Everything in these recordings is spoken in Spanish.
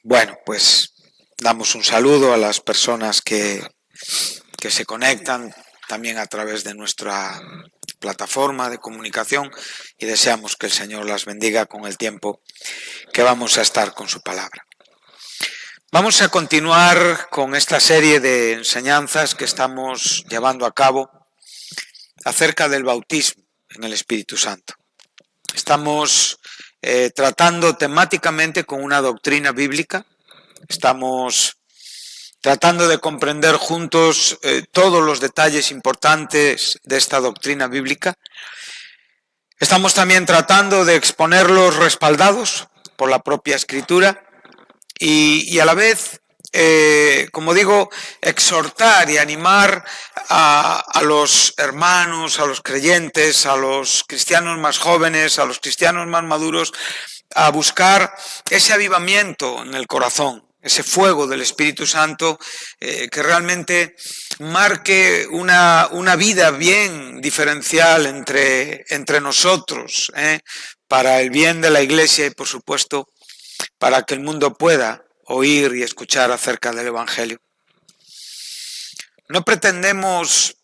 Bueno, pues damos un saludo a las personas que se conectan también a través de nuestra plataforma de comunicación y deseamos que el Señor las bendiga con el tiempo que vamos a estar con su palabra. Vamos a continuar con esta serie de enseñanzas que estamos llevando a cabo acerca del bautismo en el Espíritu Santo. Estamos tratando temáticamente con una doctrina bíblica. Estamos tratando de comprender juntos todos los detalles importantes de esta doctrina bíblica. Estamos también tratando de exponerlos respaldados por la propia Escritura y a la vez, como digo, exhortar y animar a los hermanos, a los creyentes, a los cristianos más jóvenes, a los cristianos más maduros, a buscar ese avivamiento en el corazón, ese fuego del Espíritu Santo que realmente marque una vida bien diferencial entre nosotros, para el bien de la Iglesia y, por supuesto, para que el mundo pueda oír y escuchar acerca del Evangelio. No pretendemos,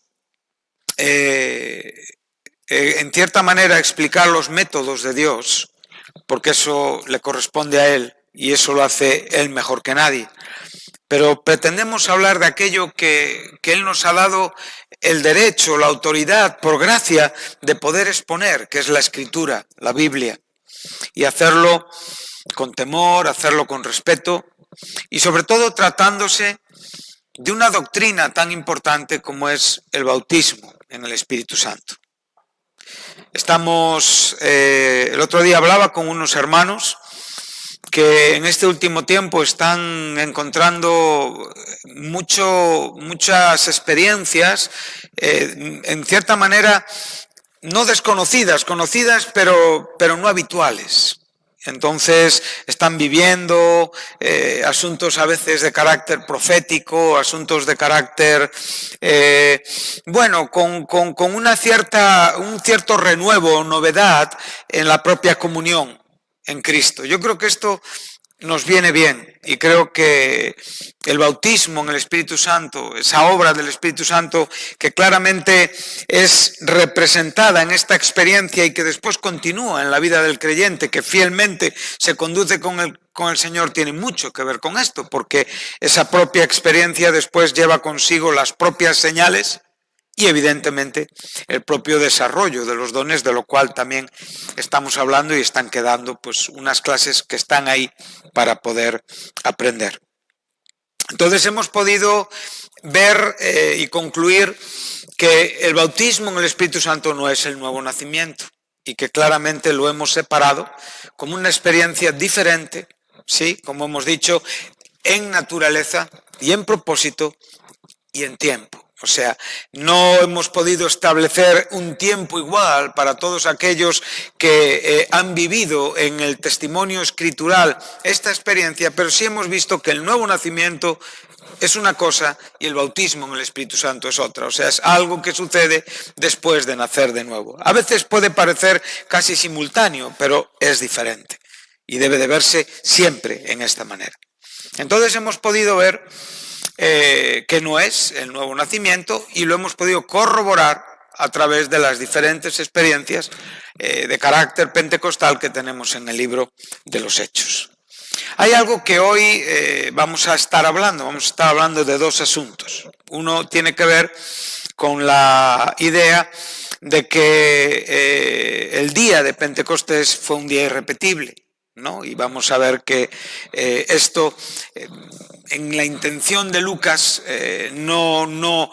en cierta manera, explicar los métodos de Dios, porque eso le corresponde a Él y eso lo hace Él mejor que nadie. Pero pretendemos hablar de aquello que Él nos ha dado el derecho, la autoridad, por gracia, de poder exponer, que es la Escritura, la Biblia, y hacerlo con temor, hacerlo con respeto, y sobre todo tratándose de una doctrina tan importante como es el bautismo en el Espíritu Santo. El otro día hablaba con unos hermanos que en este último tiempo están encontrando muchas experiencias, en cierta manera no desconocidas, conocidas pero no habituales. Entonces están viviendo asuntos a veces de carácter profético, asuntos de carácter, con un cierto renuevo, novedad en la propia comunión en Cristo. Yo creo que esto nos viene bien y creo que el bautismo en el Espíritu Santo, esa obra del Espíritu Santo que claramente es representada en esta experiencia y que después continúa en la vida del creyente, que fielmente se conduce con el Señor, tiene mucho que ver con esto, porque esa propia experiencia después lleva consigo las propias señales y evidentemente el propio desarrollo de los dones, de lo cual también estamos hablando y están quedando pues unas clases que están ahí para poder aprender. Entonces hemos podido ver y concluir que el bautismo en el Espíritu Santo no es el nuevo nacimiento y que claramente lo hemos separado como una experiencia diferente, ¿sí? Como hemos dicho, en naturaleza y en propósito y en tiempo. O sea, no hemos podido establecer un tiempo igual para todos aquellos que han vivido en el testimonio escritural esta experiencia, pero sí hemos visto que el nuevo nacimiento es una cosa y el bautismo en el Espíritu Santo es otra. O sea, es algo que sucede después de nacer de nuevo. A veces puede parecer casi simultáneo, pero es diferente y debe de verse siempre en esta manera. Entonces hemos podido ver que no es el nuevo nacimiento y lo hemos podido corroborar a través de las diferentes experiencias de carácter pentecostal que tenemos en el libro de los Hechos. Hay algo que hoy vamos a estar hablando de dos asuntos. Uno tiene que ver con la idea de que el día de Pentecostés fue un día irrepetible, ¿no? Y vamos a ver que esto en la intención de Lucas no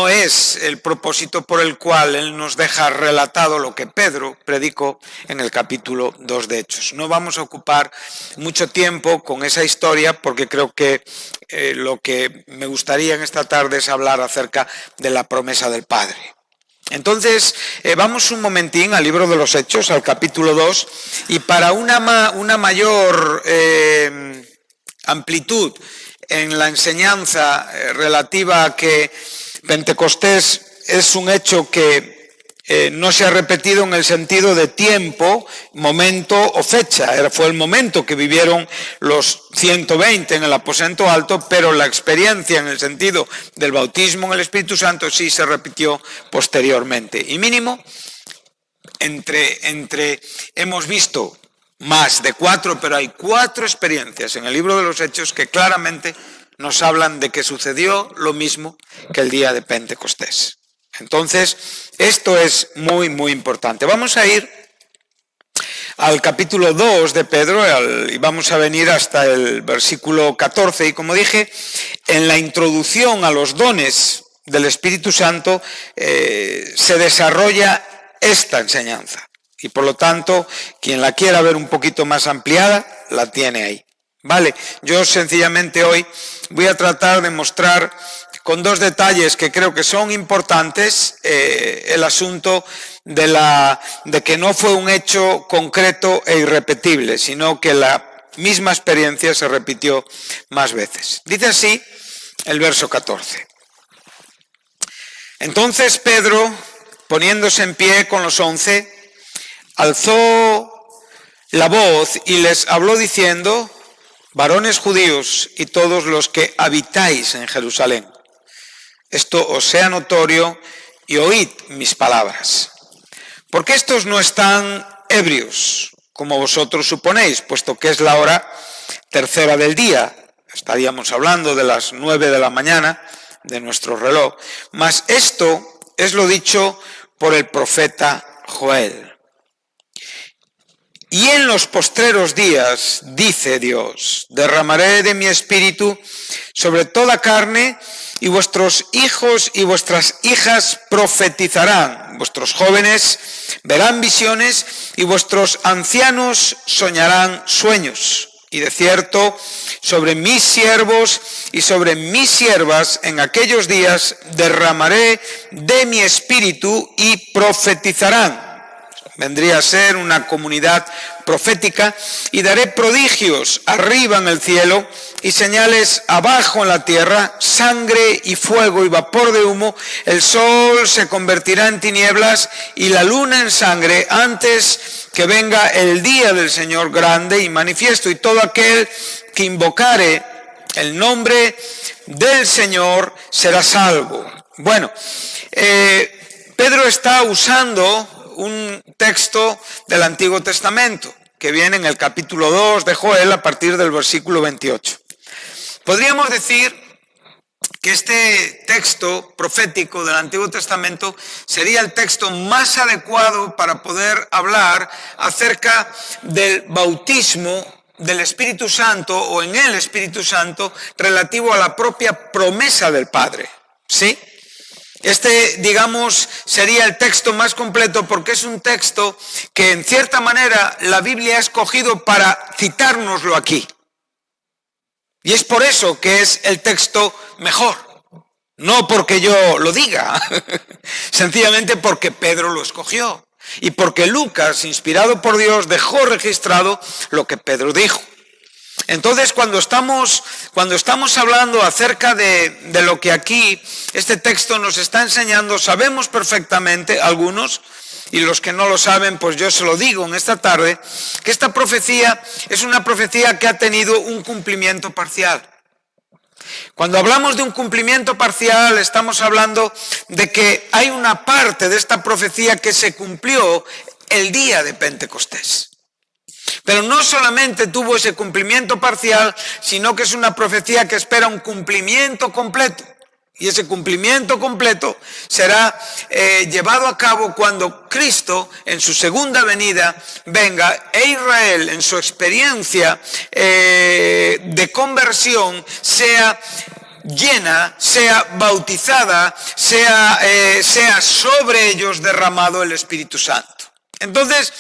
es el propósito por el cual él nos deja relatado lo que Pedro predicó en el capítulo 2 de Hechos. No vamos a ocupar mucho tiempo con esa historia porque creo que lo que me gustaría en esta tarde es hablar acerca de la promesa del Padre. Entonces, vamos un momentín al libro de los Hechos, al capítulo 2, y para una mayor amplitud en la enseñanza relativa a que Pentecostés es un hecho que no se ha repetido en el sentido de tiempo, momento o fecha. Fue el momento que vivieron los 120 en el aposento alto, pero la experiencia en el sentido del bautismo en el Espíritu Santo sí se repitió posteriormente. Y mínimo, hemos visto más de 4, pero hay 4 experiencias en el libro de los Hechos que claramente nos hablan de que sucedió lo mismo que el día de Pentecostés. Entonces, esto es muy, muy importante. Vamos a ir al capítulo 2 de Pedro y vamos a venir hasta el versículo 14. Y como dije, en la introducción a los dones del Espíritu Santo se desarrolla esta enseñanza. Y por lo tanto, quien la quiera ver un poquito más ampliada, la tiene ahí. Vale, yo sencillamente hoy voy a tratar de mostrar con 2 detalles que creo que son importantes el asunto de que no fue un hecho concreto e irrepetible, sino que la misma experiencia se repitió más veces. Dice así el verso 14. Entonces Pedro, poniéndose en pie con los 11, alzó la voz y les habló diciendo: varones judíos y todos los que habitáis en Jerusalén, esto os sea notorio y oíd mis palabras. Porque estos no están ebrios, como vosotros suponéis, puesto que es la hora tercera del día. Estaríamos hablando de las 9 de la mañana de nuestro reloj. Mas esto es lo dicho por el profeta Joel. Y en los postreros días, dice Dios, derramaré de mi espíritu sobre toda carne, y vuestros hijos y vuestras hijas profetizarán, vuestros jóvenes verán visiones, y vuestros ancianos soñarán sueños. Y de cierto, sobre mis siervos y sobre mis siervas en aquellos días derramaré de mi espíritu y profetizarán. Vendría a ser una comunidad profética, y daré prodigios arriba en el cielo y señales abajo en la tierra, sangre y fuego y vapor de humo. El sol se convertirá en tinieblas y la luna en sangre antes que venga el día del Señor grande y manifiesto, y todo aquel que invocare el nombre del Señor será salvo. Bueno, Pedro está usando un texto del Antiguo Testamento que viene en el capítulo 2 de Joel a partir del versículo 28. Podríamos decir que este texto profético del Antiguo Testamento sería el texto más adecuado para poder hablar acerca del bautismo del Espíritu Santo o en el Espíritu Santo relativo a la propia promesa del Padre, ¿sí? Este, digamos, sería el texto más completo porque es un texto que en cierta manera la Biblia ha escogido para citárnoslo aquí. Y es por eso que es el texto mejor. No porque yo lo diga, sencillamente porque Pedro lo escogió. Y porque Lucas, inspirado por Dios, dejó registrado lo que Pedro dijo. Entonces, cuando estamos hablando acerca de lo que aquí este texto nos está enseñando, sabemos perfectamente, algunos, y los que no lo saben, pues yo se lo digo en esta tarde, que esta profecía es una profecía que ha tenido un cumplimiento parcial. Cuando hablamos de un cumplimiento parcial, estamos hablando de que hay una parte de esta profecía que se cumplió el día de Pentecostés. Pero no solamente tuvo ese cumplimiento parcial, sino que es una profecía que espera un cumplimiento completo. Y ese cumplimiento completo será llevado a cabo cuando Cristo, en su segunda venida, venga e Israel, en su experiencia de conversión, sea llena, sea bautizada, sea sobre ellos derramado el Espíritu Santo. Entonces,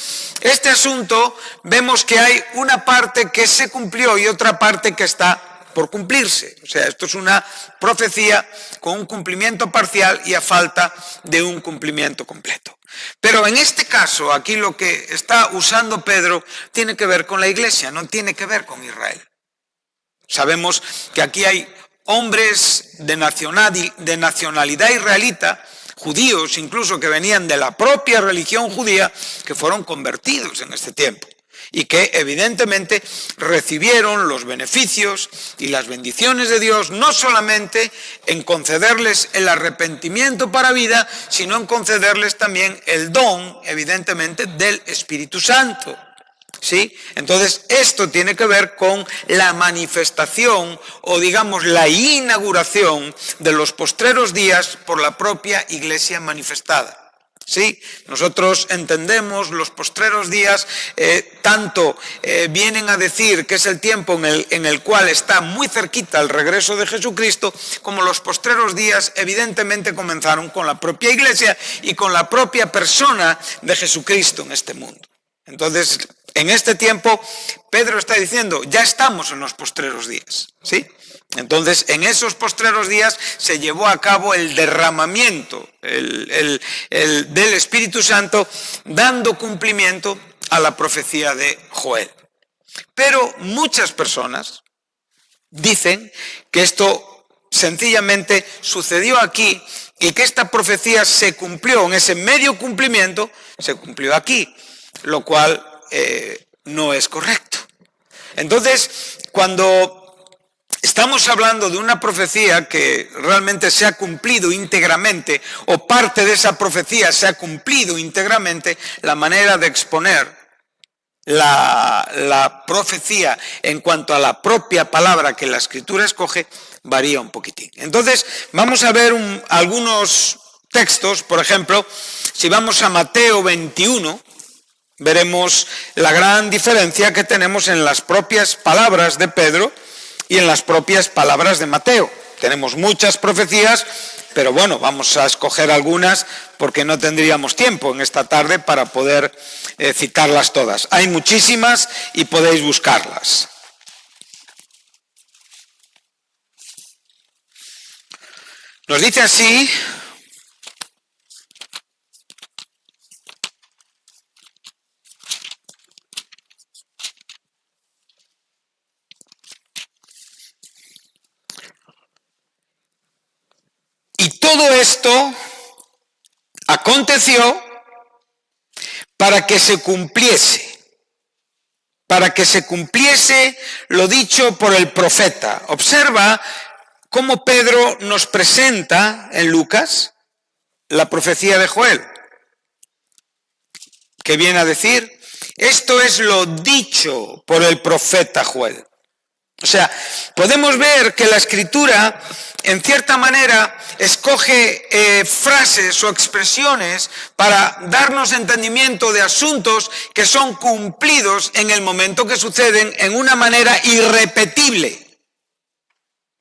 este asunto, vemos que hay una parte que se cumplió y otra parte que está por cumplirse. O sea, esto es una profecía con un cumplimiento parcial y a falta de un cumplimiento completo. Pero en este caso, aquí lo que está usando Pedro tiene que ver con la iglesia, no tiene que ver con Israel. Sabemos que aquí hay hombres de nacionalidad israelita, judíos, incluso que venían de la propia religión judía, que fueron convertidos en este tiempo y que evidentemente recibieron los beneficios y las bendiciones de Dios, no solamente en concederles el arrepentimiento para vida, sino en concederles también el don, evidentemente, del Espíritu Santo. ¿Sí? Entonces, esto tiene que ver con la manifestación o, digamos, la inauguración de los postreros días por la propia Iglesia manifestada. ¿Sí? Nosotros entendemos los postreros días, tanto vienen a decir que es el tiempo en el cual está muy cerquita el regreso de Jesucristo, como los postreros días evidentemente comenzaron con la propia Iglesia y con la propia persona de Jesucristo en este mundo. Entonces, en este tiempo, Pedro está diciendo, ya estamos en los postreros días, ¿sí? Entonces, en esos postreros días se llevó a cabo el derramamiento del Espíritu Santo, dando cumplimiento a la profecía de Joel. Pero muchas personas dicen que esto sencillamente sucedió aquí y que esta profecía se cumplió, en ese medio cumplimiento, se cumplió aquí, lo cual no es correcto. Entonces, cuando estamos hablando de una profecía que realmente se ha cumplido íntegramente, o parte de esa profecía se ha cumplido íntegramente, la manera de exponer la profecía en cuanto a la propia palabra que la Escritura escoge varía un poquitín. Entonces, vamos a ver algunos textos. Por ejemplo, si vamos a Mateo 21, veremos la gran diferencia que tenemos en las propias palabras de Pedro y en las propias palabras de Mateo. Tenemos muchas profecías, pero bueno, vamos a escoger algunas porque no tendríamos tiempo en esta tarde para poder citarlas todas. Hay muchísimas y podéis buscarlas. Nos dice así: y todo esto aconteció para que se cumpliese lo dicho por el profeta. Observa cómo Pedro nos presenta en Lucas la profecía de Joel, que viene a decir, esto es lo dicho por el profeta Joel. O sea, podemos ver que la Escritura, en cierta manera, escoge frases o expresiones para darnos entendimiento de asuntos que son cumplidos en el momento que suceden en una manera irrepetible.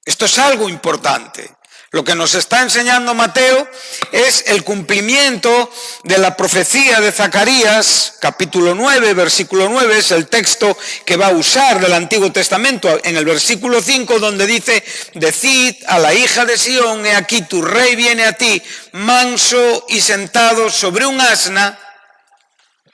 Esto es algo importante. Lo que nos está enseñando Mateo es el cumplimiento de la profecía de Zacarías, capítulo 9, versículo 9, es el texto que va a usar del Antiguo Testamento, en el versículo 5, donde dice, decid a la hija de Sión, he aquí tu rey viene a ti, manso y sentado sobre un asna,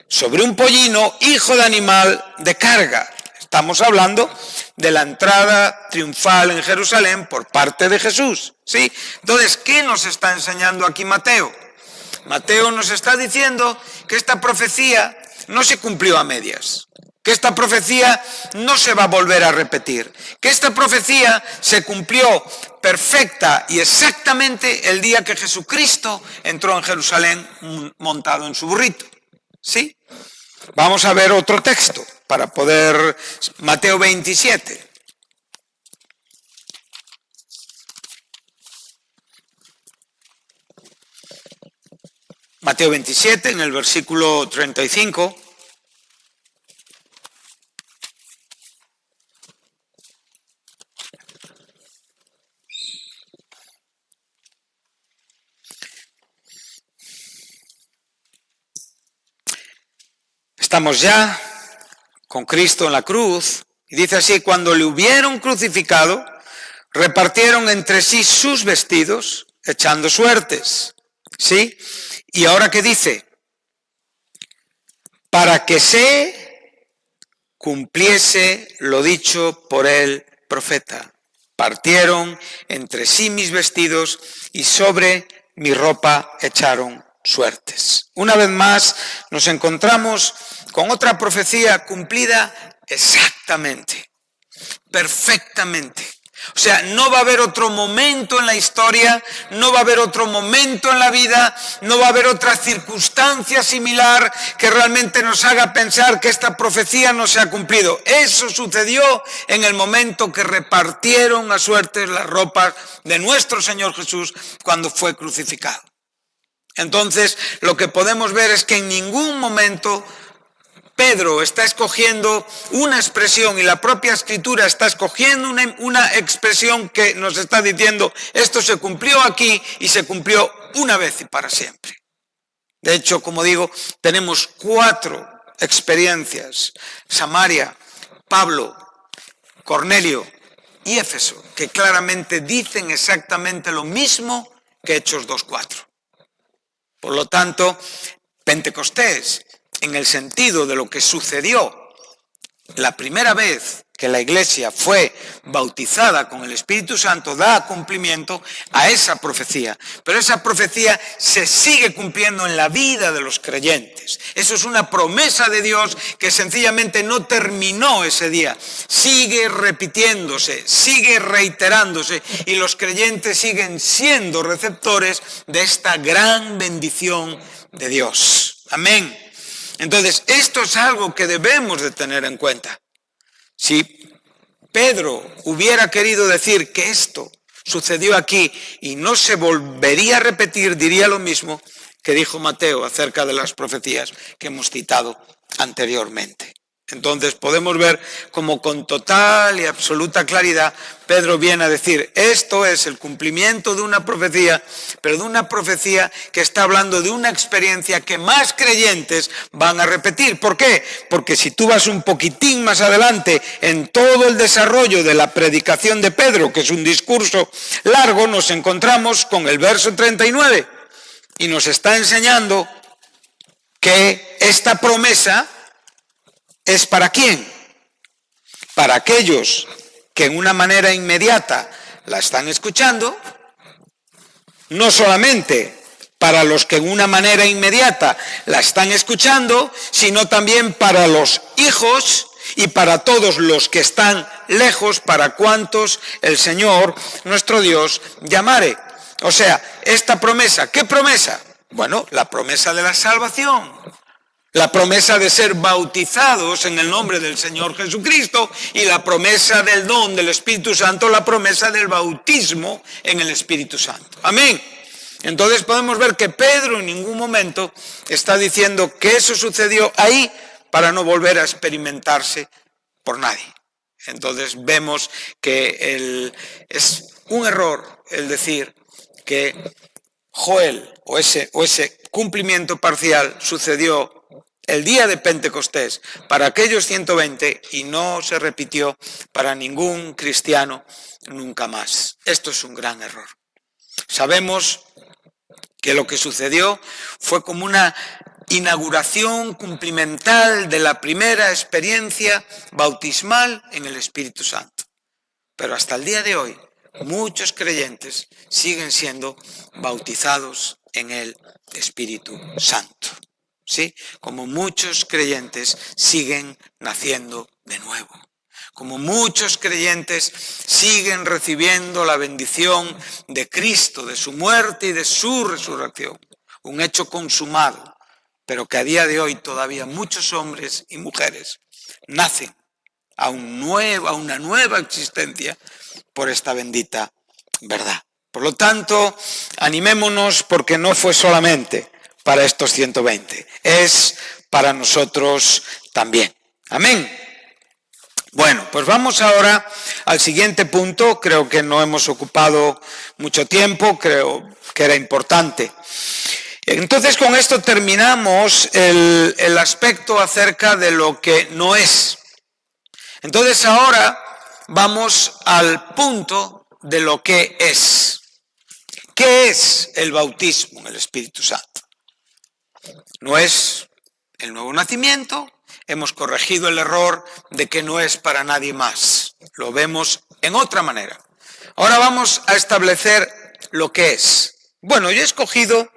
sobre un pollino, hijo de animal de carga. Estamos hablando de la entrada triunfal en Jerusalén por parte de Jesús, ¿sí? Entonces, ¿qué nos está enseñando aquí Mateo? Mateo nos está diciendo que esta profecía no se cumplió a medias, que esta profecía no se va a volver a repetir, que esta profecía se cumplió perfecta y exactamente el día que Jesucristo entró en Jerusalén montado en su burrito, ¿sí? Vamos a ver otro texto para poder... Mateo 27. Mateo 27, en el versículo 35. Estamos ya con Cristo en la cruz, y dice así, cuando le hubieron crucificado, repartieron entre sí sus vestidos, echando suertes, ¿sí? Y ahora, ¿qué dice? Para que se cumpliese lo dicho por el profeta. Partieron entre sí mis vestidos, y sobre mi ropa echaron suertes. Una vez más nos encontramos con otra profecía cumplida exactamente, perfectamente. O sea, no va a haber otro momento en la historia, no va a haber otro momento en la vida, no va a haber otra circunstancia similar que realmente nos haga pensar que esta profecía no se ha cumplido. Eso sucedió en el momento que repartieron a suertes las ropas de nuestro Señor Jesús cuando fue crucificado. Entonces, lo que podemos ver es que en ningún momento Pedro está escogiendo una expresión y la propia Escritura está escogiendo una expresión que nos está diciendo esto se cumplió aquí y se cumplió una vez y para siempre. De hecho, como digo, tenemos 4 experiencias: Samaria, Pablo, Cornelio y Éfeso, que claramente dicen exactamente lo mismo que Hechos 2:4. Por lo tanto, Pentecostés, en el sentido de lo que sucedió la primera vez que la iglesia fue bautizada con el Espíritu Santo, da cumplimiento a esa profecía. Pero esa profecía se sigue cumpliendo en la vida de los creyentes. Eso es una promesa de Dios que sencillamente no terminó ese día. Sigue repitiéndose, sigue reiterándose y los creyentes siguen siendo receptores de esta gran bendición de Dios. Amén. Entonces, esto es algo que debemos de tener en cuenta. Si Pedro hubiera querido decir que esto sucedió aquí y no se volvería a repetir, diría lo mismo que dijo Mateo acerca de las profecías que hemos citado anteriormente. Entonces podemos ver como con total y absoluta claridad Pedro viene a decir, esto es el cumplimiento de una profecía, pero de una profecía que está hablando de una experiencia que más creyentes van a repetir. ¿Por qué? Porque si tú vas un poquitín más adelante en todo el desarrollo de la predicación de Pedro, que es un discurso largo, nos encontramos con el verso 39 y nos está enseñando que esta promesa ¿es para quién? Para aquellos que en una manera inmediata la están escuchando, no solamente para los que en una manera inmediata la están escuchando, sino también para los hijos y para todos los que están lejos, para cuantos el Señor, nuestro Dios, llamare. O sea, esta promesa, ¿qué promesa? Bueno, la promesa de la salvación. La promesa de ser bautizados en el nombre del Señor Jesucristo y la promesa del don del Espíritu Santo, la promesa del bautismo en el Espíritu Santo. Amén. Entonces podemos ver que Pedro en ningún momento está diciendo que eso sucedió ahí para no volver a experimentarse por nadie. Entonces vemos que es un error el decir que Joel o ese cumplimiento parcial sucedió el día de Pentecostés para aquellos 120 y no se repitió para ningún cristiano nunca más. Esto es un gran error. Sabemos que lo que sucedió fue como una inauguración cumplimental de la primera experiencia bautismal en el Espíritu Santo. Pero hasta el día de hoy, muchos creyentes siguen siendo bautizados en el Espíritu Santo. ¿Sí? Como muchos creyentes siguen naciendo de nuevo. Como muchos creyentes siguen recibiendo la bendición de Cristo, de su muerte y de su resurrección. Un hecho consumado, pero que a día de hoy todavía muchos hombres y mujeres nacen a una nueva existencia por esta bendita verdad. Por lo tanto, animémonos porque no fue solamente para estos 120, es para nosotros también. Amén. Bueno, pues vamos ahora al siguiente punto. Creo que no hemos ocupado mucho tiempo, creo que era importante. Entonces con esto terminamos el aspecto acerca de lo que no es. Entonces ahora vamos al punto de lo que es. ¿Qué es el bautismo en el Espíritu Santo? No es el nuevo nacimiento, hemos corregido el error de que no es para nadie más. Lo vemos en otra manera. Ahora vamos a establecer lo que es. Bueno, yo he escogido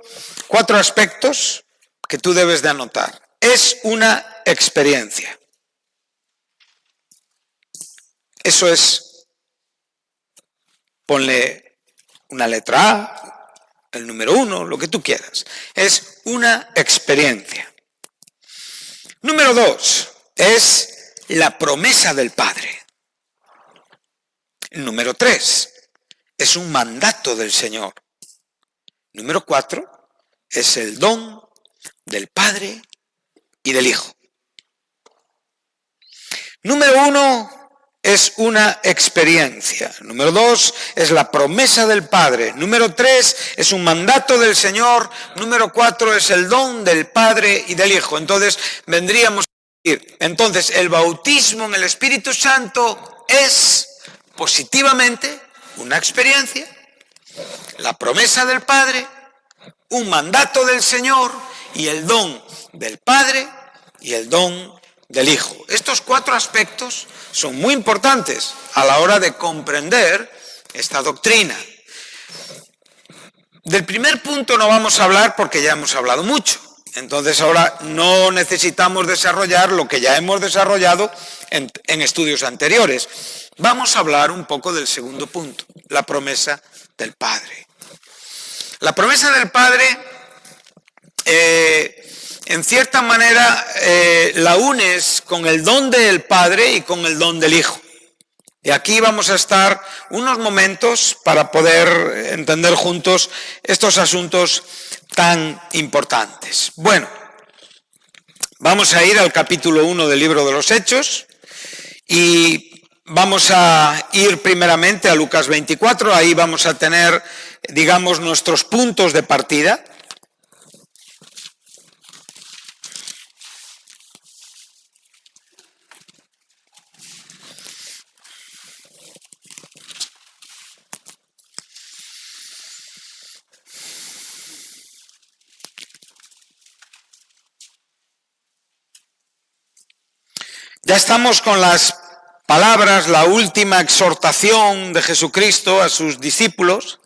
4 aspectos que tú debes de anotar. Es una experiencia. Eso es, ponle una letra A, el número 1, lo que tú quieras. Es una experiencia. Número 2, es la promesa del Padre. Número 3, es un mandato del Señor. Número 4, es el don del Padre y del Hijo. Número 1, es una experiencia. Número 2, es la promesa del Padre. Número 3, es un mandato del Señor. Número 4, es el don del Padre y del Hijo. Entonces, vendríamos a decir, entonces, el bautismo en el Espíritu Santo es positivamente una experiencia, la promesa del Padre, un mandato del Señor y el don del Padre y el don del Hijo. Estos 4 aspectos son muy importantes a la hora de comprender esta doctrina. Del primer punto no vamos a hablar porque ya hemos hablado mucho. Entonces ahora no necesitamos desarrollar lo que ya hemos desarrollado en estudios anteriores. Vamos a hablar un poco del segundo punto, la promesa del Padre. La promesa del Padre, en cierta manera, la unes con el don del Padre y con el don del Hijo. Y aquí vamos a estar unos momentos para poder entender juntos estos asuntos tan importantes. Bueno, vamos a ir al capítulo 1 del libro de los Hechos y vamos a ir primeramente a Lucas 24, ahí vamos a tener, digamos, nuestros puntos de partida. Ya estamos con las palabras, la última exhortación de Jesucristo a sus discípulos.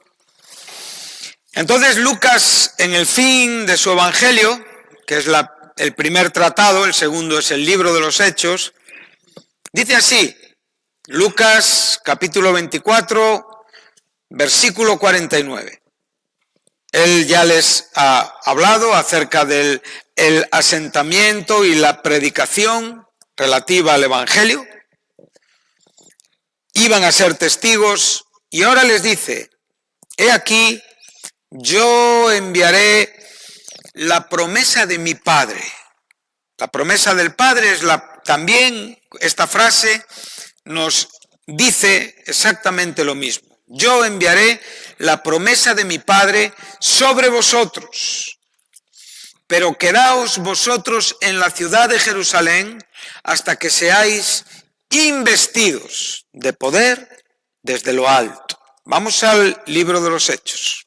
Entonces Lucas, en el fin de su evangelio, que es el primer tratado, el segundo es el libro de los Hechos, dice así, Lucas capítulo 24, versículo 49. Él ya les ha hablado acerca del asentamiento y la predicación relativa al Evangelio, iban a ser testigos y ahora les dice, he aquí, yo enviaré la promesa de mi Padre. La promesa del Padre es también esta frase nos dice exactamente lo mismo. Yo enviaré la promesa de mi Padre sobre vosotros. Pero quedaos vosotros en la ciudad de Jerusalén hasta que seáis investidos de poder desde lo alto. Vamos al libro de los Hechos.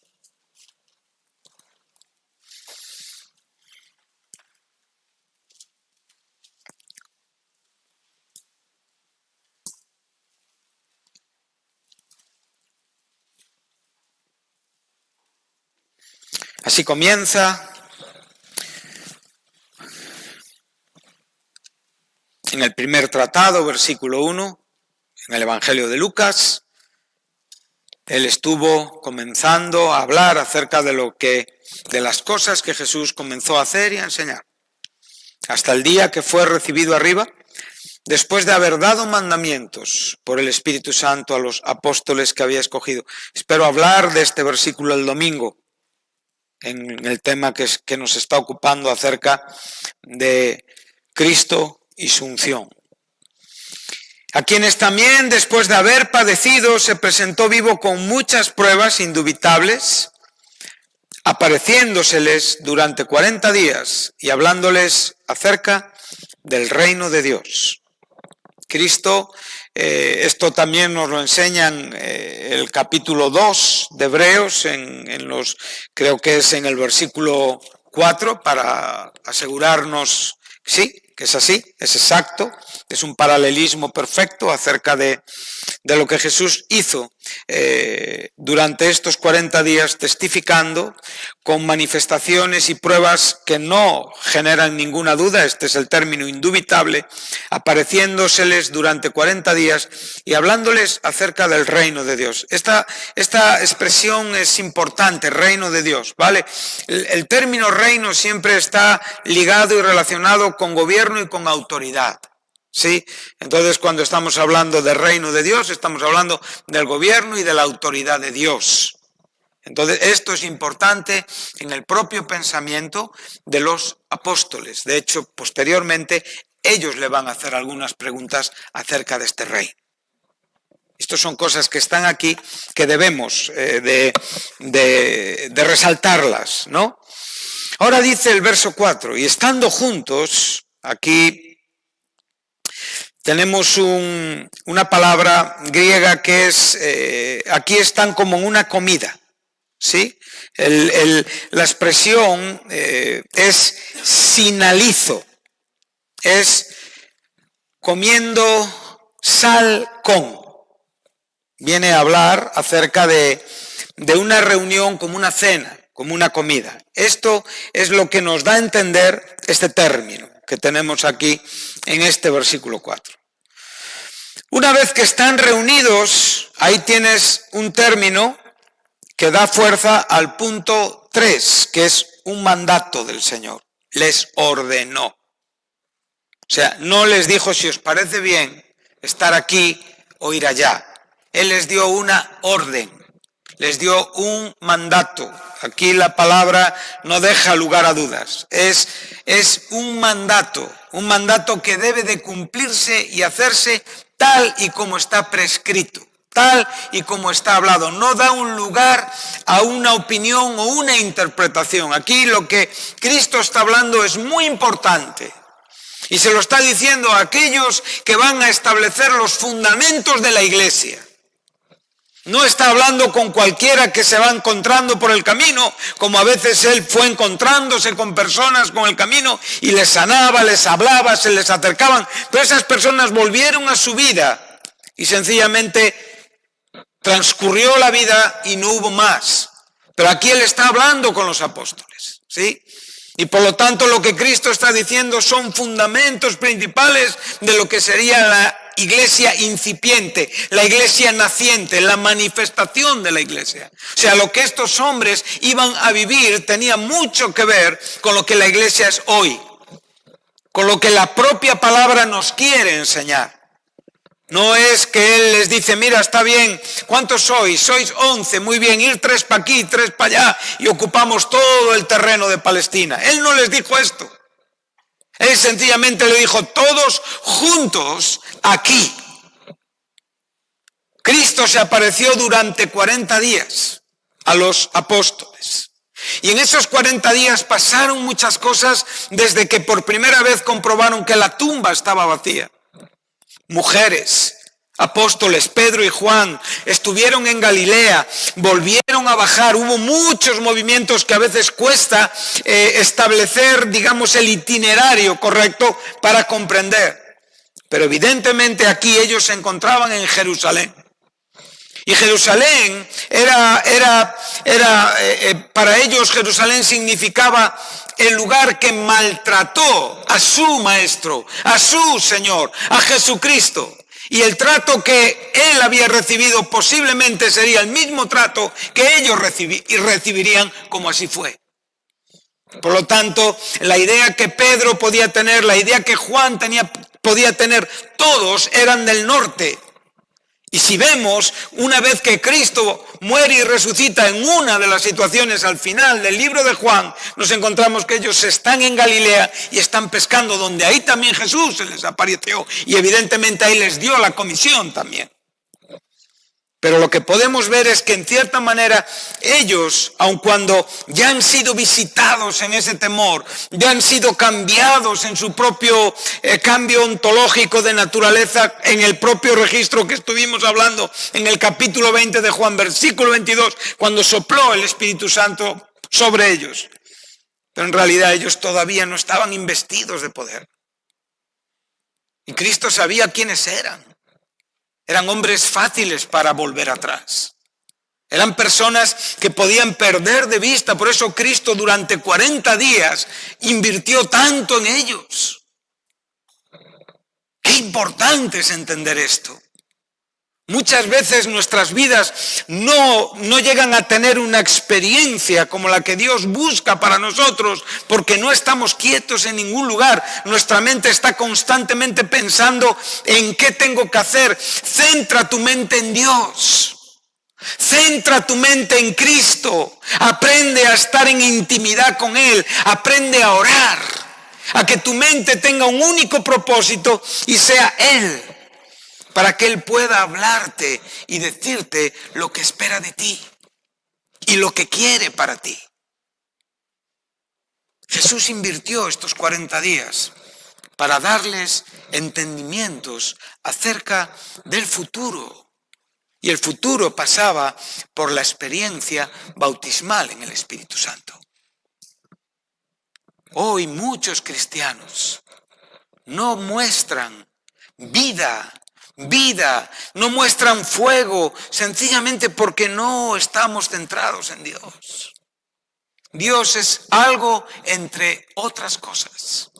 Así comienza en el primer tratado, versículo 1, en el Evangelio de Lucas. Él estuvo comenzando a hablar acerca de las cosas que Jesús comenzó a hacer y a enseñar. Hasta el día que fue recibido arriba, después de haber dado mandamientos por el Espíritu Santo a los apóstoles que había escogido. Espero hablar de este versículo el domingo, en el tema que nos está ocupando acerca de Cristo y su unción. A quienes también, después de haber padecido, se presentó vivo con muchas pruebas indubitables, apareciéndoseles durante 40 días y hablándoles acerca del reino de Dios. Cristo, esto también nos lo enseñan el capítulo 2 de Hebreos, creo que es en el versículo 4, para asegurarnos, sí, que es así, es exacto, es un paralelismo perfecto acerca de de lo que Jesús hizo durante estos 40 días, testificando con manifestaciones y pruebas que no generan ninguna duda, este es el término indubitable, apareciéndoseles durante 40 días y hablándoles acerca del reino de Dios. Esta expresión es importante, reino de Dios, ¿vale? El término reino siempre está ligado y relacionado con gobierno y con autoridad. ¿Sí? Entonces, cuando estamos hablando del reino de Dios, estamos hablando del gobierno y de la autoridad de Dios. Entonces, esto es importante en el propio pensamiento de los apóstoles. De hecho, posteriormente, ellos le van a hacer algunas preguntas acerca de este reino. Estas son cosas que están aquí que debemos de resaltarlas, ¿no? Ahora dice el verso 4, y estando juntos, aquí tenemos una palabra griega que es, aquí están como en una comida, ¿sí? La expresión es sinalizo, es comiendo sal con. Viene a hablar acerca de una reunión como una cena, como una comida. Esto es lo que nos da a entender este término que tenemos aquí en este versículo 4. Una vez que están reunidos, ahí tienes un término que da fuerza al punto 3, que es un mandato del Señor. Les ordenó. O sea, no les dijo si os parece bien estar aquí o ir allá. Él les dio una orden, les dio un mandato. Aquí la palabra no deja lugar a dudas. Es un mandato que debe de cumplirse y hacerse tal y como está prescrito, tal y como está hablado. No da un lugar a una opinión o una interpretación. Aquí lo que Cristo está hablando es muy importante. Y se lo está diciendo a aquellos que van a establecer los fundamentos de la iglesia. No está hablando con cualquiera que se va encontrando por el camino, como a veces él fue encontrándose con personas con el camino y les sanaba, les hablaba, se les acercaban. Pero esas personas volvieron a su vida y sencillamente transcurrió la vida y no hubo más. Pero aquí él está hablando con los apóstoles, ¿sí? Y por lo tanto lo que Cristo está diciendo son fundamentos principales de lo que sería la iglesia incipiente, la iglesia naciente, la manifestación de la iglesia. O sea, lo que estos hombres iban a vivir tenía mucho que ver con lo que la iglesia es hoy, con lo que la propia palabra nos quiere enseñar. No es que Él les dice, mira, está bien, ¿cuántos sois? Sois 11, muy bien, ir 3 para aquí, 3 para allá y ocupamos todo el terreno de Palestina. Él no les dijo esto. Él sencillamente le dijo, todos juntos aquí. Cristo se apareció durante 40 días a los apóstoles. Y en esos 40 días pasaron muchas cosas desde que por primera vez comprobaron que la tumba estaba vacía. Mujeres, apóstoles, Pedro y Juan, estuvieron en Galilea, volvieron a bajar, hubo muchos movimientos que a veces cuesta establecer, digamos, el itinerario correcto para comprender. Pero evidentemente aquí ellos se encontraban en Jerusalén. Y Jerusalén para ellos Jerusalén significaba el lugar que maltrató a su maestro, a su Señor, a Jesucristo. Y el trato que él había recibido posiblemente sería el mismo trato que ellos recibirían, como así fue. Por lo tanto, la idea que Pedro podía tener, la idea que Juan podía tener, todos eran del norte. Y si vemos, una vez que Cristo muere y resucita en una de las situaciones al final del libro de Juan, nos encontramos que ellos están en Galilea y están pescando, donde ahí también Jesús se les apareció y evidentemente ahí les dio la comisión también. Pero lo que podemos ver es que en cierta manera ellos, aun cuando ya han sido visitados en ese temor, ya han sido cambiados en su propio cambio ontológico de naturaleza, en el propio registro que estuvimos hablando en el capítulo 20 de Juan, versículo 22, cuando sopló el Espíritu Santo sobre ellos. Pero en realidad ellos todavía no estaban investidos de poder. Y Cristo sabía quiénes eran. Eran hombres fáciles para volver atrás. Eran personas que podían perder de vista. Por eso Cristo durante 40 días invirtió tanto en ellos. Qué importante es entender esto. Muchas veces nuestras vidas no llegan a tener una experiencia como la que Dios busca para nosotros, porque no estamos quietos en ningún lugar. Nuestra mente está constantemente pensando en qué tengo que hacer. Centra tu mente en Dios. Centra tu mente en Cristo. Aprende a estar en intimidad con Él. Aprende a orar. A que tu mente tenga un único propósito y sea Él. Para que Él pueda hablarte y decirte lo que espera de ti y lo que quiere para ti. Jesús invirtió estos 40 días para darles entendimientos acerca del futuro. Y el futuro pasaba por la experiencia bautismal en el Espíritu Santo. Hoy muchos cristianos no muestran vida, no muestran fuego, sencillamente porque no estamos centrados en Dios. Dios es algo entre otras cosas.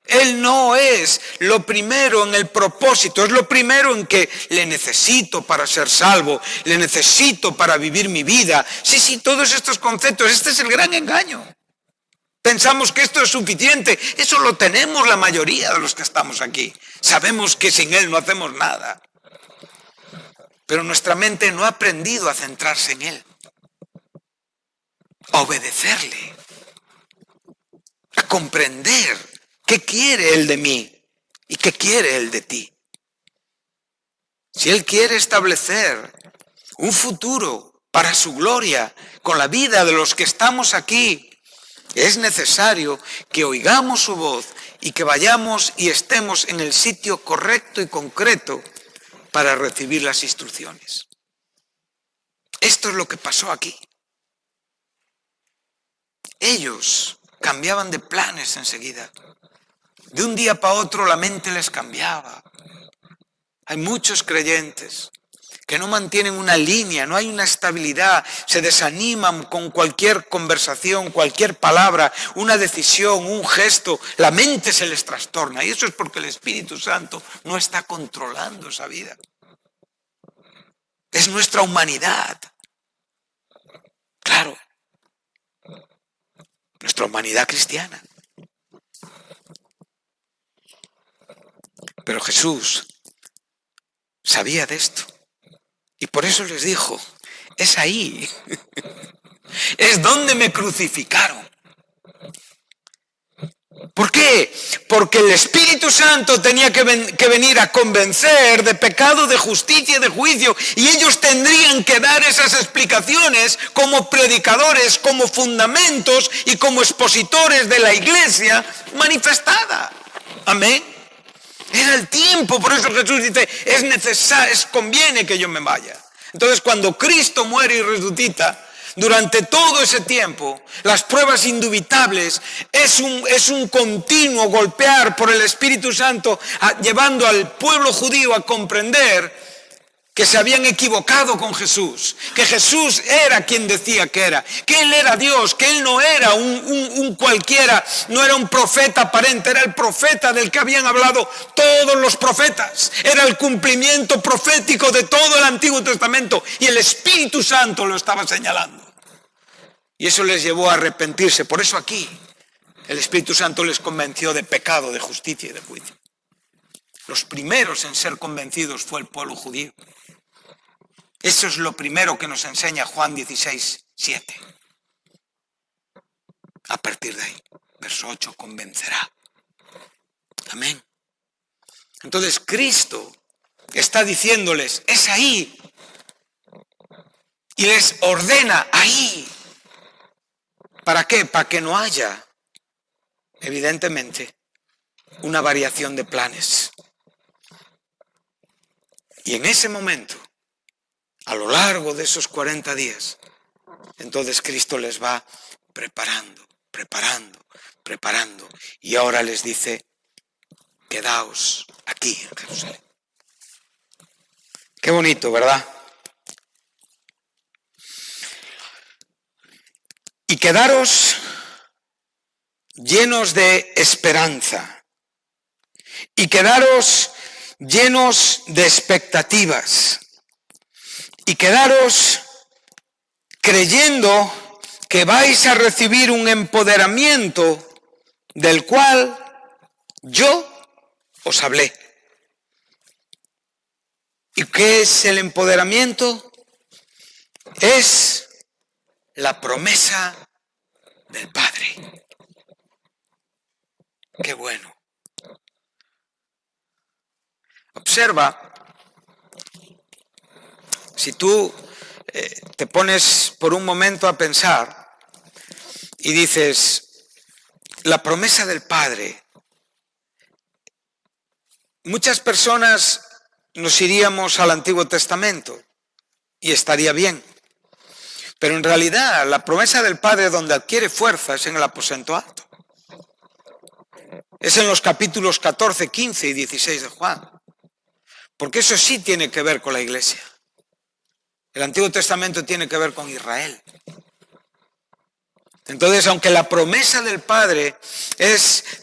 Él no es lo primero en el propósito, es lo primero en que le necesito para ser salvo, le necesito para vivir mi vida. Sí, todos estos conceptos, este es el gran engaño. Pensamos que esto es suficiente. Eso lo tenemos la mayoría de los que estamos aquí. Sabemos que sin Él no hacemos nada. Pero nuestra mente no ha aprendido a centrarse en Él, a obedecerle, a comprender qué quiere Él de mí y qué quiere Él de ti. Si Él quiere establecer un futuro para su gloria con la vida de los que estamos aquí, es necesario que oigamos su voz y que vayamos y estemos en el sitio correcto y concreto para recibir las instrucciones. Esto es lo que pasó aquí. Ellos cambiaban de planes enseguida. De un día para otro la mente les cambiaba. Hay muchos creyentes que no mantienen una línea, no hay una estabilidad, se desaniman con cualquier conversación, cualquier palabra, una decisión, un gesto, la mente se les trastorna. Y eso es porque el Espíritu Santo no está controlando esa vida. Es nuestra humanidad. Claro, nuestra humanidad cristiana. Pero Jesús sabía de esto. Y por eso les dijo, es ahí, es donde me crucificaron. ¿Por qué? Porque el Espíritu Santo tenía que venir a convencer de pecado, de justicia y de juicio. Y ellos tendrían que dar esas explicaciones como predicadores, como fundamentos y como expositores de la iglesia manifestada. Amén. Era el tiempo, por eso Jesús dice, es necesario, conviene que yo me vaya. Entonces cuando Cristo muere y resucita, durante todo ese tiempo, las pruebas indubitables es un continuo golpear por el Espíritu Santo, llevando al pueblo judío a comprender que se habían equivocado con Jesús, que Jesús era quien decía que era, que Él era Dios, que Él no era un cualquiera, no era un profeta aparente, era el profeta del que habían hablado todos los profetas, era el cumplimiento profético de todo el Antiguo Testamento y el Espíritu Santo lo estaba señalando. Y eso les llevó a arrepentirse. Por eso aquí el Espíritu Santo les convenció de pecado, de justicia y de juicio. Los primeros en ser convencidos fue el pueblo judío. Eso es lo primero que nos enseña Juan 16:7. A partir de ahí, verso 8, convencerá. Amén. Entonces Cristo está diciéndoles, es ahí. Y les ordena ahí. ¿Para qué? Para que no haya, evidentemente, una variación de planes. Y en ese momento, a lo largo de esos 40 días, entonces Cristo les va preparando. Y ahora les dice, quedaos aquí en Jerusalén. Qué bonito, ¿verdad? Y quedaros llenos de esperanza. Y quedaros llenos de expectativas. Y quedaros creyendo que vais a recibir un empoderamiento del cual yo os hablé. ¿Y qué es el empoderamiento? Es la promesa del Padre. Qué bueno. Observa, si tú te pones por un momento a pensar y dices, la promesa del Padre, muchas personas nos iríamos al Antiguo Testamento y estaría bien. Pero en realidad la promesa del Padre donde adquiere fuerza es en el aposento alto. Es en los capítulos 14, 15 y 16 de Juan. Porque eso sí tiene que ver con la iglesia. El Antiguo Testamento tiene que ver con Israel. Entonces, aunque la promesa del Padre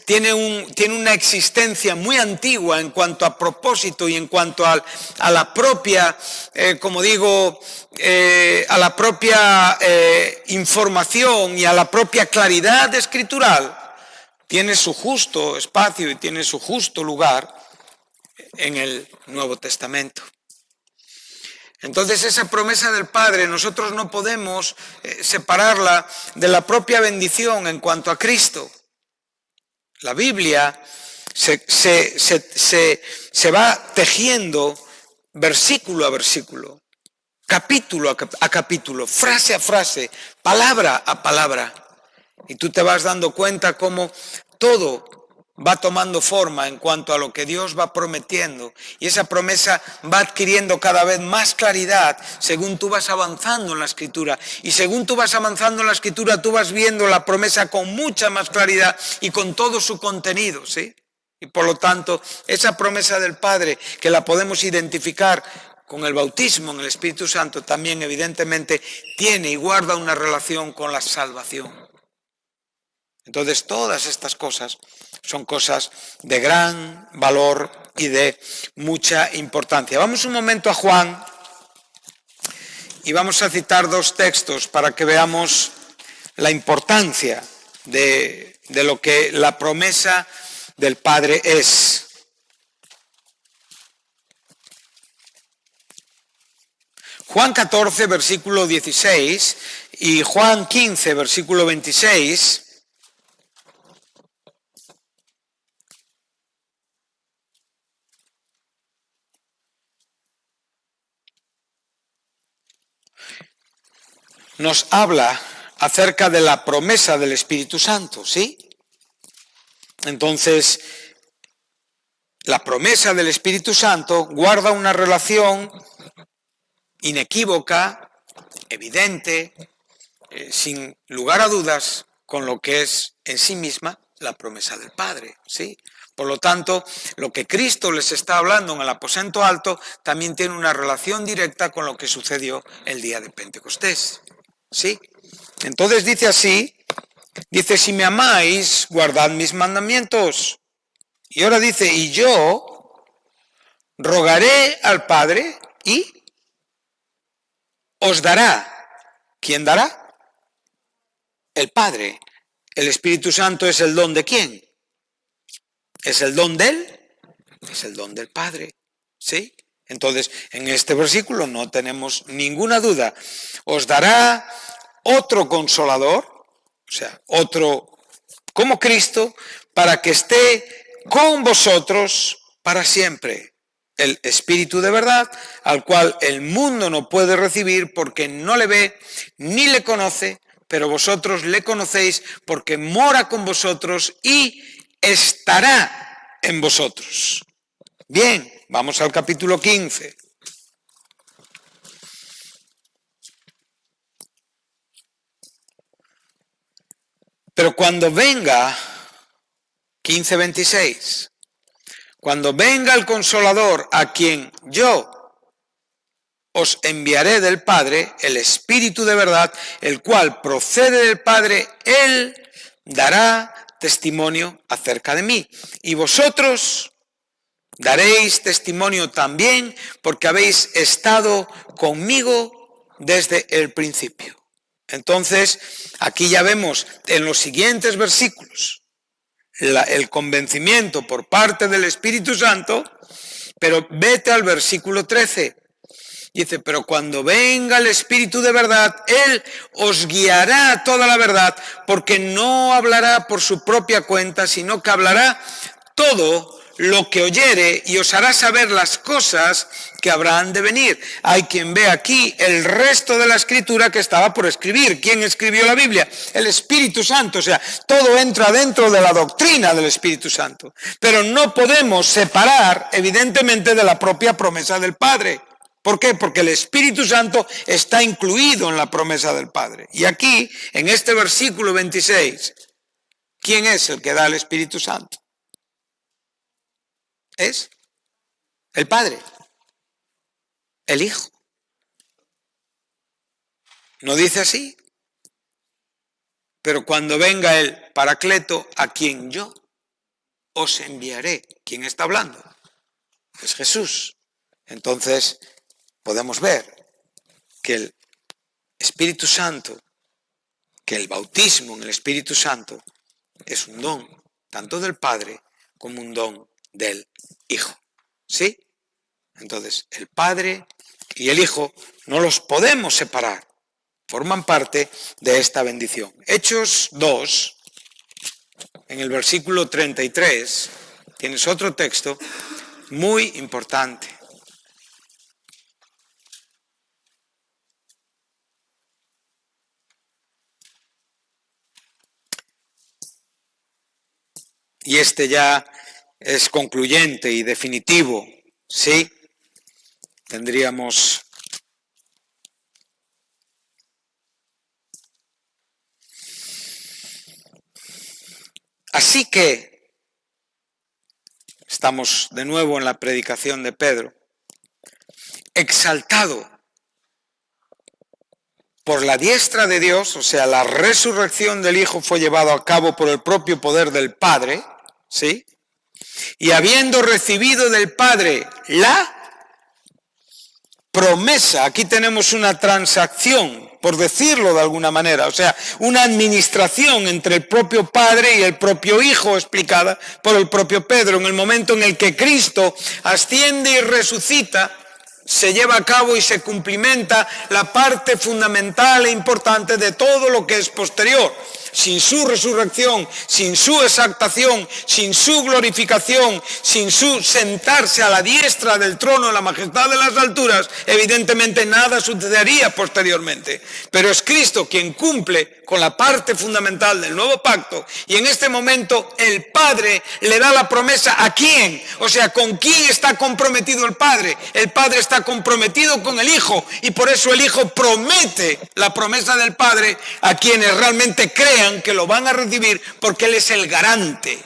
tiene una existencia muy antigua en cuanto a propósito y en cuanto a la propia, a la propia información y a la propia claridad escritural, tiene su justo espacio y tiene su justo lugar en el Nuevo Testamento. Entonces esa promesa del Padre nosotros no podemos separarla de la propia bendición en cuanto a Cristo. La Biblia se va tejiendo versículo a versículo, capítulo a capítulo, frase a frase, palabra a palabra. Y tú te vas dando cuenta cómo todo va tomando forma en cuanto a lo que Dios va prometiendo, y esa promesa va adquiriendo cada vez más claridad según tú vas avanzando en la Escritura, y según tú vas avanzando en la Escritura tú vas viendo la promesa con mucha más claridad y con todo su contenido, ¿sí? Y por lo tanto esa promesa del Padre, que la podemos identificar con el bautismo en el Espíritu Santo, también evidentemente tiene y guarda una relación con la salvación. Entonces todas estas cosas son cosas de gran valor y de mucha importancia. Vamos un momento a Juan y vamos a citar dos textos para que veamos la importancia de lo que la promesa del Padre es. Juan 14, versículo 16 y Juan 15, versículo 26. Nos habla acerca de la promesa del Espíritu Santo, ¿sí? Entonces, la promesa del Espíritu Santo guarda una relación inequívoca, evidente, sin lugar a dudas, con lo que es en sí misma la promesa del Padre, ¿sí? Por lo tanto, lo que Cristo les está hablando en el aposento alto también tiene una relación directa con lo que sucedió el día de Pentecostés. ¿Sí? Entonces dice así, si me amáis, guardad mis mandamientos. Y ahora dice, y yo rogaré al Padre y os dará. ¿Quién dará? El Padre. ¿El Espíritu Santo es el don de quién? ¿Es el don de él? Es el don del Padre. ¿Sí? Entonces, en este versículo no tenemos ninguna duda. Os dará otro consolador, o sea, otro como Cristo, para que esté con vosotros para siempre. El Espíritu de verdad, al cual el mundo no puede recibir porque no le ve ni le conoce, pero vosotros le conocéis porque mora con vosotros y estará en vosotros. Bien, vamos al capítulo 15. Pero cuando venga, 15:26, cuando venga el Consolador a quien yo os enviaré del Padre el Espíritu de verdad, el cual procede del Padre, Él dará testimonio acerca de mí. Y vosotros daréis testimonio también, porque habéis estado conmigo desde el principio. Entonces, aquí ya vemos en los siguientes versículos el convencimiento por parte del Espíritu Santo, pero vete al versículo 13. Dice, pero cuando venga el Espíritu de verdad, Él os guiará a toda la verdad, porque no hablará por su propia cuenta, sino que hablará todo lo que oyere y os hará saber las cosas que habrán de venir. Hay quien ve aquí el resto de la escritura que estaba por escribir. ¿Quién escribió la Biblia? El Espíritu Santo. O sea, todo entra dentro de la doctrina del Espíritu Santo. Pero no podemos separar, evidentemente, de la propia promesa del Padre. ¿Por qué? Porque el Espíritu Santo está incluido en la promesa del Padre. Y aquí, en este versículo 26, ¿quién es el que da el Espíritu Santo? Es el Padre, el Hijo. ¿No dice así? Pero cuando venga el Paracleto, a quien yo os enviaré. ¿Quién está hablando? Es Jesús. Entonces, podemos ver que el Espíritu Santo, que el bautismo en el Espíritu Santo es un don, tanto del Padre como un don del Hijo. ¿Sí? Entonces, el Padre y el Hijo no los podemos separar. Forman parte de esta bendición. Hechos 2, en el versículo 33, tienes otro texto muy importante. Y este ya es concluyente y definitivo, ¿sí? Tendríamos así que estamos de nuevo en la predicación de Pedro, exaltado por la diestra de Dios, o sea, la resurrección del Hijo fue llevado a cabo por el propio poder del Padre, ¿sí? Y habiendo recibido del Padre la promesa, aquí tenemos una transacción, por decirlo de alguna manera, o sea, una administración entre el propio Padre y el propio Hijo, explicada por el propio Pedro. En el momento en el que Cristo asciende y resucita, se lleva a cabo y se cumplimenta la parte fundamental e importante de todo lo que es posterior. Sin su resurrección, sin su exaltación, sin su glorificación, sin su sentarse a la diestra del trono de la majestad de las alturas, evidentemente nada sucedería posteriormente. Pero es Cristo quien cumple con la parte fundamental del nuevo pacto, y en este momento el Padre le da la promesa ¿a quién? O sea, ¿con quién está comprometido el Padre? El Padre está comprometido con el Hijo, y por eso el Hijo promete la promesa del Padre a quienes realmente crean que lo van a recibir, porque Él es el garante.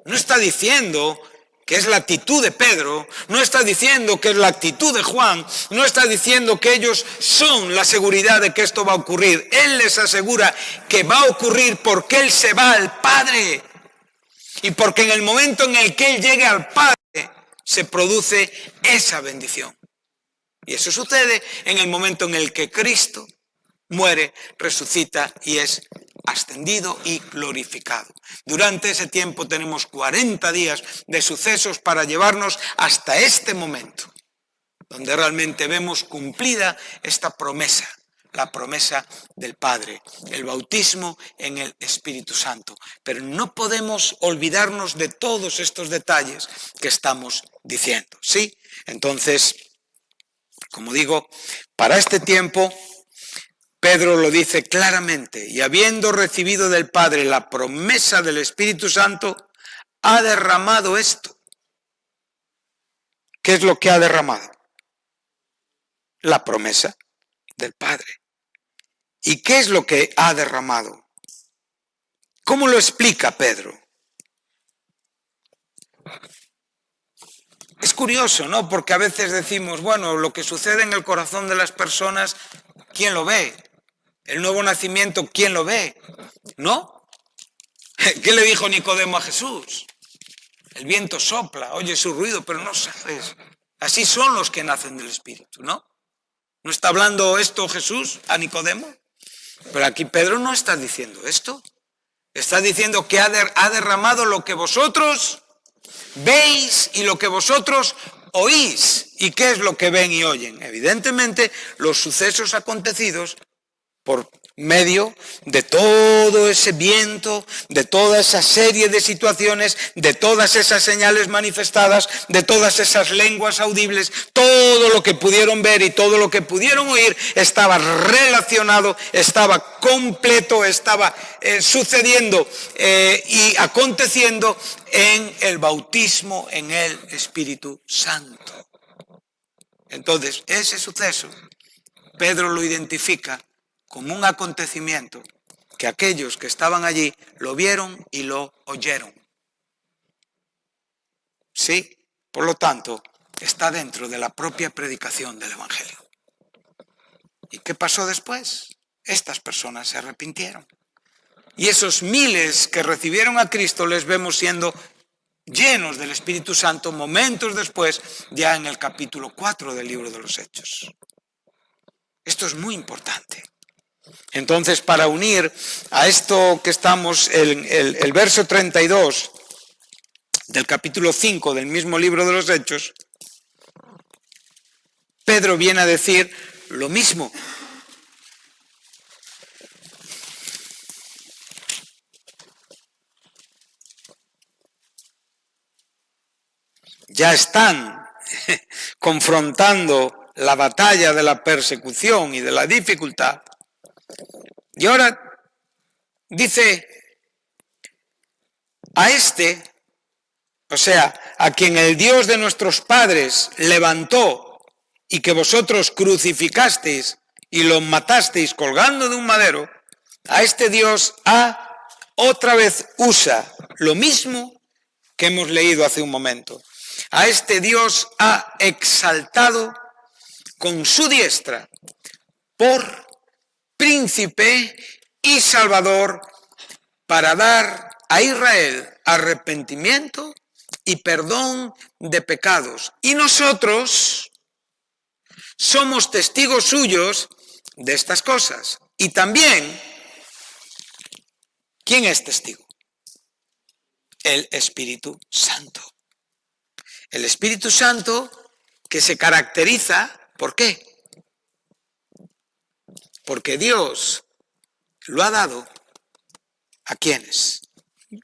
No está diciendo que es la actitud de Pedro, no está diciendo que es la actitud de Juan, no está diciendo que ellos son la seguridad de que esto va a ocurrir. Él les asegura que va a ocurrir porque Él se va al Padre, y porque en el momento en el que Él llegue al Padre se produce esa bendición. Y eso sucede en el momento en el que Cristo muere, resucita y es ascendido y glorificado. Durante ese tiempo tenemos 40 días de sucesos para llevarnos hasta este momento, donde realmente vemos cumplida esta promesa, la promesa del Padre, el bautismo en el Espíritu Santo. Pero no podemos olvidarnos de todos estos detalles que estamos diciendo, ¿sí? Entonces, como digo, para este tiempo Pedro lo dice claramente, y habiendo recibido del Padre la promesa del Espíritu Santo, ha derramado esto. ¿Qué es lo que ha derramado? La promesa del Padre. ¿Y qué es lo que ha derramado? ¿Cómo lo explica Pedro? Es curioso, ¿no? Porque a veces decimos, bueno, lo que sucede en el corazón de las personas, ¿quién lo ve? El nuevo nacimiento, ¿quién lo ve? ¿No? ¿Qué le dijo Nicodemo a Jesús? El viento sopla, oye su ruido, pero no sabes. Así son los que nacen del Espíritu, ¿no? ¿No está hablando esto Jesús a Nicodemo? Pero aquí Pedro no está diciendo esto. Está diciendo que ha derramado lo que vosotros veis y lo que vosotros oís. ¿Y qué es lo que ven y oyen? Evidentemente, los sucesos acontecidos por medio de todo ese viento, de toda esa serie de situaciones, de todas esas señales manifestadas, de todas esas lenguas audibles, todo lo que pudieron ver y todo lo que pudieron oír estaba relacionado, estaba completo, estaba sucediendo y aconteciendo en el bautismo en el Espíritu Santo. Entonces, ese suceso, Pedro lo identifica como un acontecimiento que aquellos que estaban allí lo vieron y lo oyeron. Sí, por lo tanto, está dentro de la propia predicación del Evangelio. ¿Y qué pasó después? Estas personas se arrepintieron. Y esos miles que recibieron a Cristo les vemos siendo llenos del Espíritu Santo momentos después, ya en el capítulo 4 del libro de los Hechos. Esto es muy importante. Entonces, para unir a esto que estamos, el verso 32 del capítulo 5 del mismo libro de los Hechos, Pedro viene a decir lo mismo. Ya están confrontando la batalla de la persecución y de la dificultad. Y ahora dice, a este, o sea, a quien el Dios de nuestros padres levantó y que vosotros crucificasteis y lo matasteis colgando de un madero, a este Dios otra vez usa lo mismo que hemos leído hace un momento. A este Dios ha exaltado con su diestra por príncipe y salvador para dar a Israel arrepentimiento y perdón de pecados. Y nosotros somos testigos suyos de estas cosas. Y también, ¿quién es testigo? El Espíritu Santo. El Espíritu Santo que se caracteriza, ¿por qué? Porque Dios lo ha dado ¿a quiénes?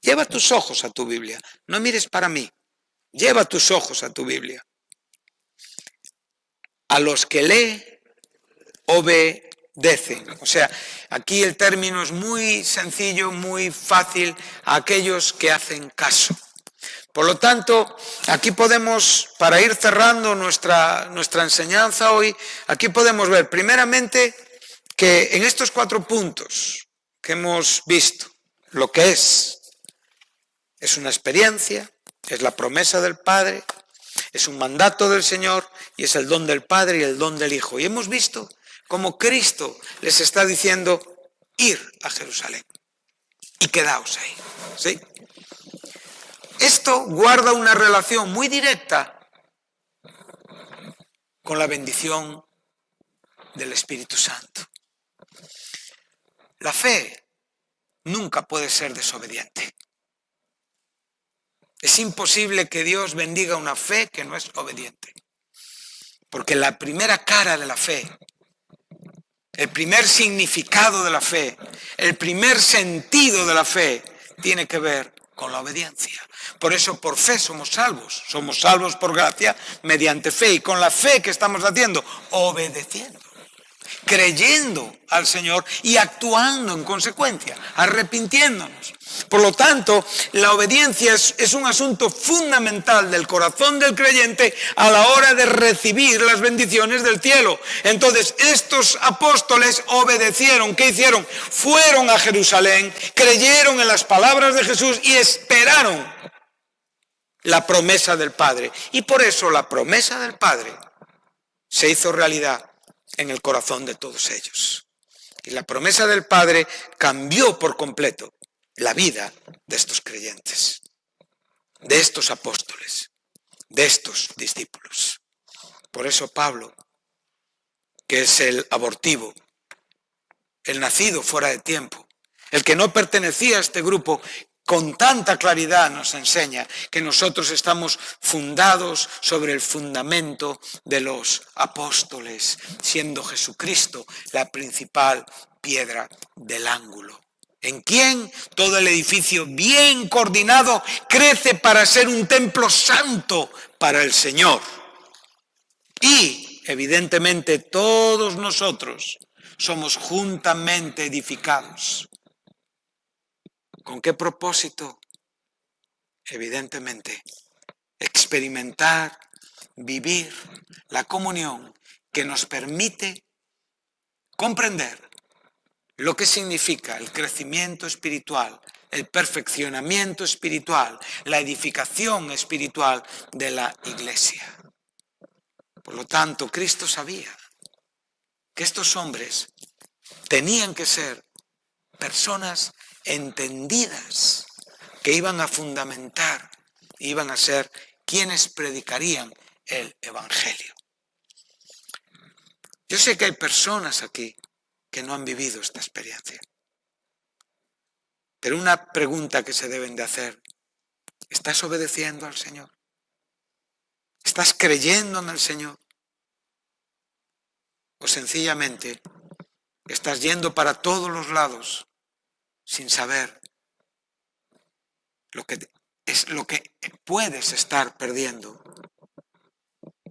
Lleva tus ojos a tu Biblia, no mires para mí, lleva tus ojos a tu Biblia. A los que le obedecen. O sea, aquí el término es muy sencillo, muy fácil, a aquellos que hacen caso. Por lo tanto, aquí podemos, para ir cerrando nuestra enseñanza hoy, aquí podemos ver primeramente que en estos 4 puntos que hemos visto, lo que es una experiencia, es la promesa del Padre, es un mandato del Señor y es el don del Padre y el don del Hijo. Y hemos visto cómo Cristo les está diciendo ir a Jerusalén y quedaos ahí, ¿sí? Esto guarda una relación muy directa con la bendición del Espíritu Santo. La fe nunca puede ser desobediente. Es imposible que Dios bendiga una fe que no es obediente. Porque la primera cara de la fe, el primer significado de la fe, el primer sentido de la fe, tiene que ver con la obediencia. Por eso por fe somos salvos por gracia mediante fe. Y con la fe que estamos haciendo, obedeciendo, creyendo al Señor y actuando en consecuencia, arrepintiéndonos. Por lo tanto, la obediencia es un asunto fundamental del corazón del creyente a la hora de recibir las bendiciones del cielo. Entonces, estos apóstoles obedecieron. ¿Qué hicieron? Fueron a Jerusalén, creyeron en las palabras de Jesús y esperaron la promesa del Padre. Y por eso la promesa del Padre se hizo realidad en el corazón de todos ellos. Y la promesa del Padre cambió por completo la vida de estos creyentes, de estos apóstoles, de estos discípulos. Por eso Pablo, que es el abortivo, el nacido fuera de tiempo, el que no pertenecía a este grupo, con tanta claridad nos enseña que nosotros estamos fundados sobre el fundamento de los apóstoles, siendo Jesucristo la principal piedra del ángulo. ¿En quien todo el edificio bien coordinado crece para ser un templo santo para el Señor? Y, evidentemente, todos nosotros somos juntamente edificados. ¿Con qué propósito? Evidentemente, experimentar, vivir la comunión que nos permite comprender lo que significa el crecimiento espiritual, el perfeccionamiento espiritual, la edificación espiritual de la Iglesia. Por lo tanto, Cristo sabía que estos hombres tenían que ser personas entendidas, que iban a fundamentar, iban a ser quienes predicarían el Evangelio. Yo sé que hay personas aquí que no han vivido esta experiencia. Pero una pregunta que se deben de hacer: ¿estás obedeciendo al Señor? ¿Estás creyendo en el Señor? ¿O sencillamente estás yendo para todos los lados sin saber lo que puedes estar perdiendo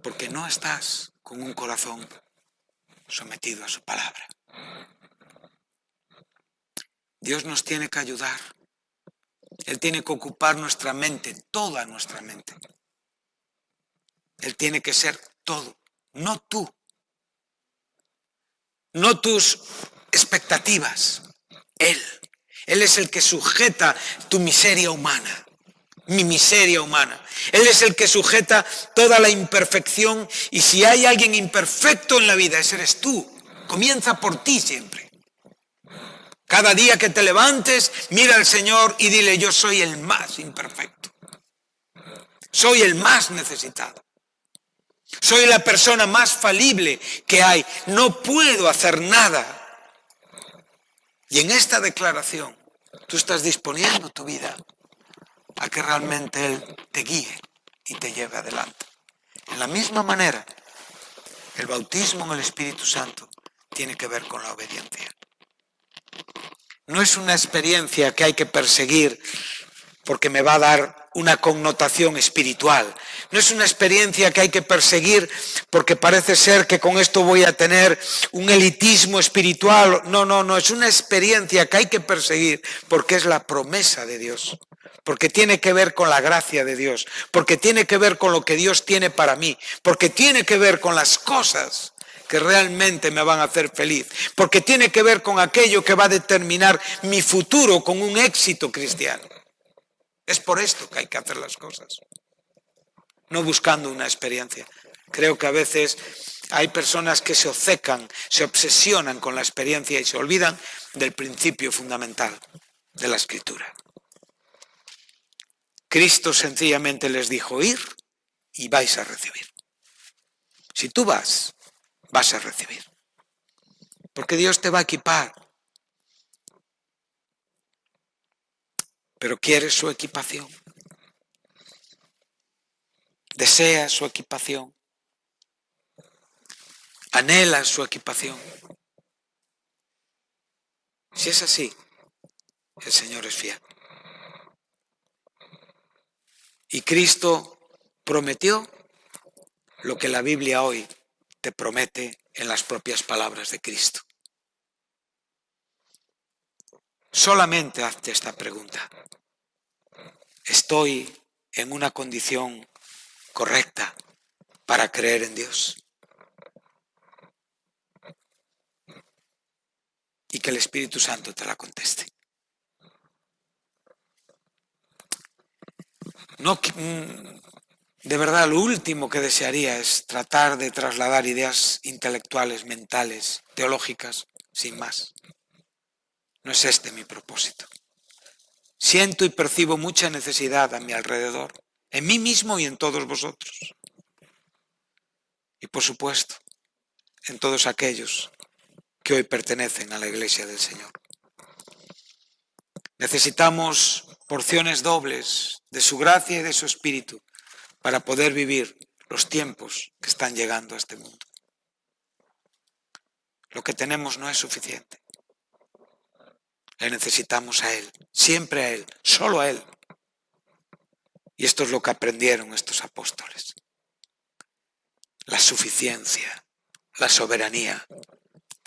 porque no estás con un corazón sometido a su palabra? Dios nos tiene que ayudar. Él tiene que ocupar nuestra mente, toda nuestra mente. Él tiene que ser todo, no tú, no tus expectativas. Él es el que sujeta tu miseria humana, mi miseria humana. Él es el que sujeta toda la imperfección, y si hay alguien imperfecto en la vida, ese eres tú. Comienza por ti siempre. Cada día que te levantes, mira al Señor y dile: yo soy el más imperfecto. Soy el más necesitado. Soy la persona más falible que hay. No puedo hacer nada. Y en esta declaración, tú estás disponiendo tu vida a que realmente Él te guíe y te lleve adelante. En la misma manera, el bautismo en el Espíritu Santo tiene que ver con la obediencia. No es una experiencia que hay que perseguir porque me va a dar una connotación espiritual. No es una experiencia que hay que perseguir porque parece ser que con esto voy a tener un elitismo espiritual. No, es una experiencia que hay que perseguir porque es la promesa de Dios, porque tiene que ver con la gracia de Dios, porque tiene que ver con lo que Dios tiene para mí, porque tiene que ver con las cosas que realmente me van a hacer feliz, porque tiene que ver con aquello que va a determinar mi futuro con un éxito cristiano. Es por esto que hay que hacer las cosas, no buscando una experiencia. Creo que a veces hay personas que se obcecan, se obsesionan con la experiencia y se olvidan del principio fundamental de la Escritura. Cristo sencillamente les dijo: ir y vais a recibir. Si tú vas a recibir. Porque Dios te va a equipar. Pero ¿quieres su equipación? ¿Deseas su equipación? ¿Anhelas su equipación? Si es así, el Señor es fiel. Y Cristo prometió lo que la Biblia hoy te promete en las propias palabras de Cristo. Solamente hazte esta pregunta: ¿estoy en una condición correcta para creer en Dios? Y que el Espíritu Santo te la conteste. No, de verdad, lo último que desearía es tratar de trasladar ideas intelectuales, mentales, teológicas, sin más. No es este mi propósito. Siento y percibo mucha necesidad a mi alrededor, en mí mismo y en todos vosotros. Y por supuesto, en todos aquellos que hoy pertenecen a la Iglesia del Señor. Necesitamos porciones dobles de su gracia y de su espíritu para poder vivir los tiempos que están llegando a este mundo. Lo que tenemos no es suficiente. Le necesitamos a Él, siempre a Él, solo a Él. Y esto es lo que aprendieron estos apóstoles. La suficiencia, la soberanía,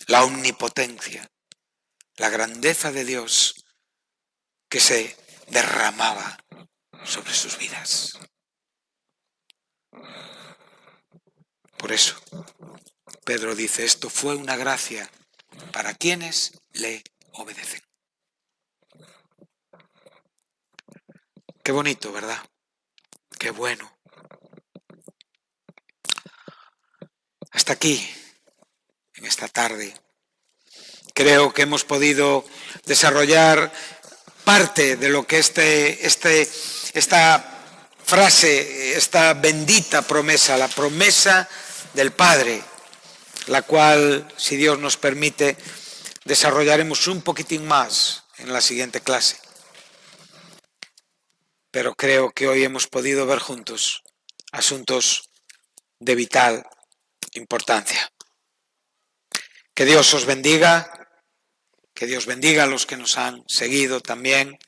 la omnipotencia, la grandeza de Dios que se derramaba sobre sus vidas. Por eso, Pedro dice, esto fue una gracia para quienes le obedecen. Qué bonito, ¿verdad? Qué bueno. Hasta aquí, en esta tarde, creo que hemos podido desarrollar parte de lo que esta frase, esta bendita promesa, la promesa del Padre, la cual, si Dios nos permite, desarrollaremos un poquitín más en la siguiente clase. Pero creo que hoy hemos podido ver juntos asuntos de vital importancia. Que Dios os bendiga, que Dios bendiga a los que nos han seguido también.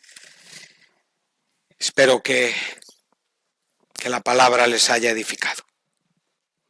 Espero que la palabra les haya edificado.